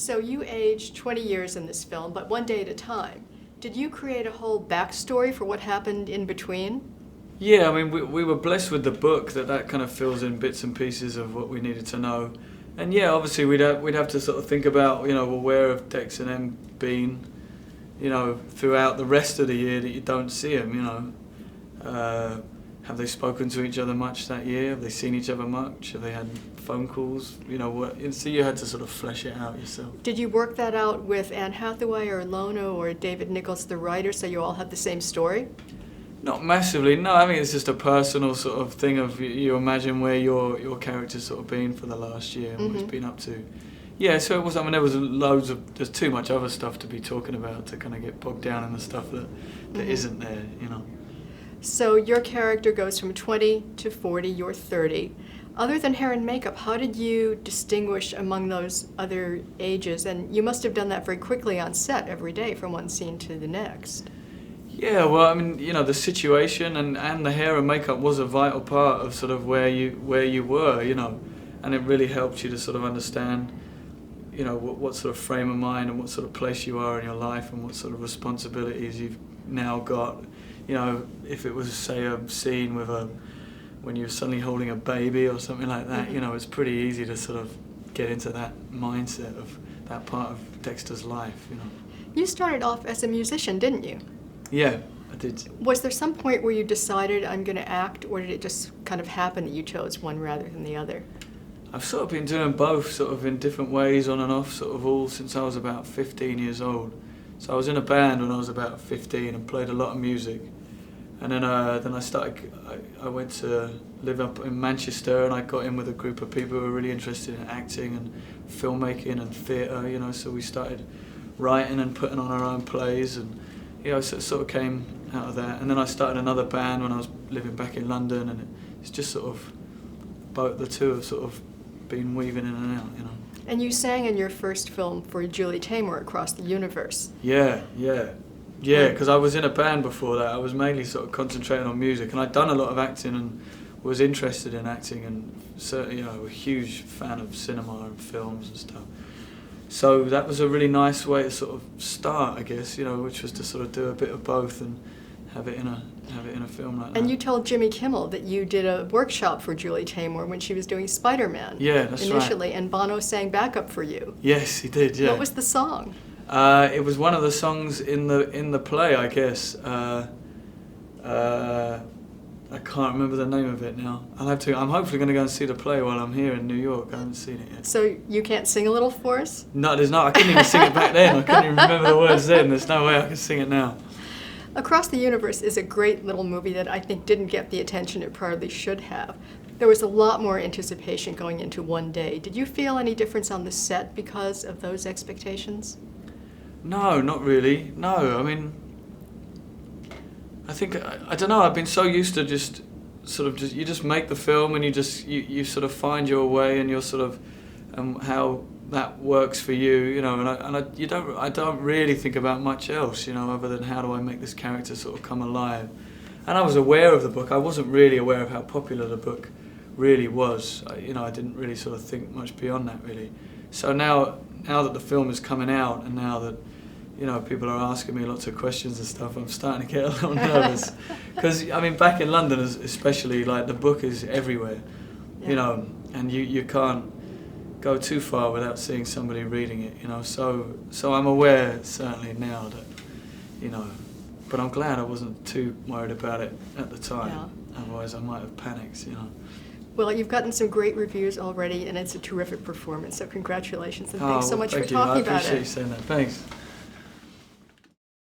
So you aged 20 years in this film, but one day at a time. Did you create a whole backstory for what happened in between? Yeah, I mean, we were blessed with the book that kind of fills in bits and pieces of what we needed to know. And yeah, obviously we'd have to sort of think about, well, where have Dex and Em been, throughout the rest of the year that you don't see them, Have they spoken to each other much that year? Have they seen each other much? Have they had phone calls? So you had to sort of flesh it out yourself. Did you work that out with Anne Hathaway or Lono or David Nicholl, the writer, so you all have the same story? Not massively, no. I mean, it's just a personal sort of thing of you imagine where your character's sort of been for the last year and what it's been up to. Yeah, so it was, there was there's too much other stuff to be talking about to kind of get bogged down in the stuff that isn't there, So your character goes from 20 to 40, you're 30. Other than hair and makeup, how did you distinguish among those other ages? And you must have done that very quickly on set every day from one scene to the next. Yeah, well, I mean, the situation and the hair and makeup was a vital part of sort of where you were, and it really helped you to sort of understand, what sort of frame of mind and what sort of place you are in your life and what sort of responsibilities you've now got. If it was, say, a scene with when you're suddenly holding a baby or something like that, it's pretty easy to sort of get into that mindset of that part of Dexter's life, You started off as a musician, didn't you? Yeah, I did. Was there some point where you decided I'm going to act, or did it just kind of happen that you chose one rather than the other? I've sort of been doing both sort of in different ways on and off sort of all since I was about 15 years old. So I was in a band when I was about 15 and played a lot of music. And then I went to live up in Manchester and I got in with a group of people who were really interested in acting and filmmaking and theatre, so we started writing and putting on our own plays and, so it sort of came out of that. And then I started another band when I was living back in London and it's just sort of, both the two have sort of been weaving in and out, And you sang in your first film for Julie Taymor, Across the Universe. Yeah, because I was in a band before that. I was mainly sort of concentrating on music, and I'd done a lot of acting and was interested in acting, and certainly, a huge fan of cinema and films and stuff. So that was a really nice way to sort of start, I guess, which was to sort of do a bit of both and have it in a film like that. And you told Jimmy Kimmel that you did a workshop for Julie Taymor when she was doing Spider-Man. Yeah, that's initially, right. And Bono sang backup for you. Yes, he did. Yeah. What was the song? It was one of the songs in the play, I guess. I can't remember the name of it now. I'm hopefully going to go and see the play while I'm here in New York. I haven't seen it yet. So you can't sing a little for us? No, there's not. I couldn't even sing it back then. I couldn't even remember the words then. There's no way I can sing it now. Across the Universe is a great little movie that I think didn't get the attention it probably should have. There was a lot more anticipation going into one day. Did you feel any difference on the set because of those expectations? No, not really. No, I mean, I think, I don't know, I've been so used to you just make the film and you sort of find your way and your sort of, how that works for you, and I don't really think about much else, other than how do I make this character sort of come alive. And I was aware of the book. I wasn't really aware of how popular the book really was. I didn't really sort of think much beyond that, really. So now that the film is coming out and now that, people are asking me lots of questions and stuff, I'm starting to get a little nervous. Because, back in London especially, like, the book is everywhere, and you can't go too far without seeing somebody reading it, so I'm aware certainly now that, but I'm glad I wasn't too worried about it at the time. Yeah. Otherwise I might have panicked, Well, you've gotten some great reviews already and it's a terrific performance, so congratulations and thanks so much for talking about it. I appreciate you saying that. Thanks.